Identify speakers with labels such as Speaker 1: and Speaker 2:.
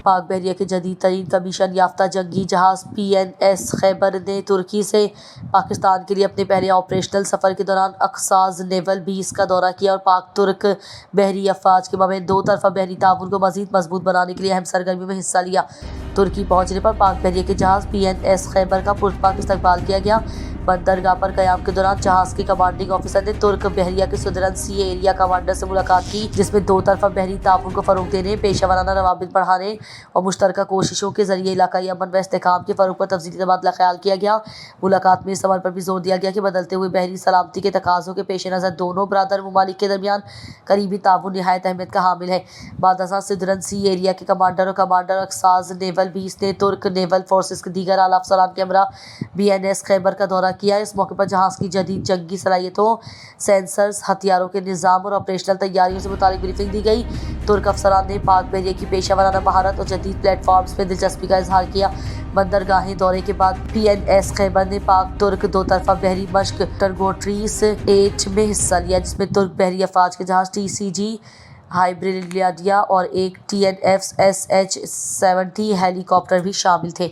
Speaker 1: پاک بحریہ کے جدید ترین کمیشن یافتہ جنگی جہاز PNS خیبر نے ترکی سے پاکستان کے لیے اپنے پہلے آپریشنل سفر کے دوران اقصاص نیول بیس کا دورہ کیا اور پاک ترک بحری افواج کے مابین دو طرفہ بحری تعاون کو مزید مضبوط بنانے کے لیے اہم سرگرمیوں میں حصہ لیا۔ ترکی پہنچنے پر پاک بحریہ کے جہاز PNS خیبر کا پرتپاک استقبال کیا گیا۔ بندرگاہ پر قیام کے دوران جہاز کے کمانڈنگ آفیسر نے ترک بحریہ کے سدرن سی ایریا کمانڈر سے ملاقات کی، جس میں دو طرفہ بحری تعاون کو فروغ دینے، پیشہ ورانہ روابط بڑھانے اور مشترکہ کوششوں کے ذریعے علاقائی امن و استحکام کے فروغ پر تفصیلی تبادلہ خیال کیا گیا۔ ملاقات میں اس امر پر بھی زور دیا گیا کہ بدلتے ہوئے بحری سلامتی کے تقاضوں کے پیش نظر دونوں برادر ممالک کے درمیان قریبی تعاون نہایت اہمیت کا حامل ہے۔ بعد ازاں سدرن سی ایریا کے کمانڈر اور کمانڈر اقصاص نیول بیس نے ترک نیول فورسز کے دیگر اعلیٰ افسران کے ہمراہ PNS خیبر کا دورہ کیا۔ اس موقع پر جہاز کی جدید جنگی صلاحیتوں، سینسرز، ہتھیاروں کے نظام اور آپریشنل تیاریوں سے متعلق بریفنگ دی گئی۔ ترک افسران نے پاک بحریہ کی پیشہ ورانہ مہارت اور جدید پلیٹ فارمز میں دلچسپی کا اظہار کیا۔ بندرگاہیں دورے کے بعد PNS خیبر نے پاک ترک دو طرفہ بحری مشق ٹرگوٹریس 8 میں حصہ لیا، جس میں ترک بحری افواج کے جہاز TCG ہائبرڈیا اور ایک TNF SH-70 ہیلی کاپٹر بھی شامل تھے۔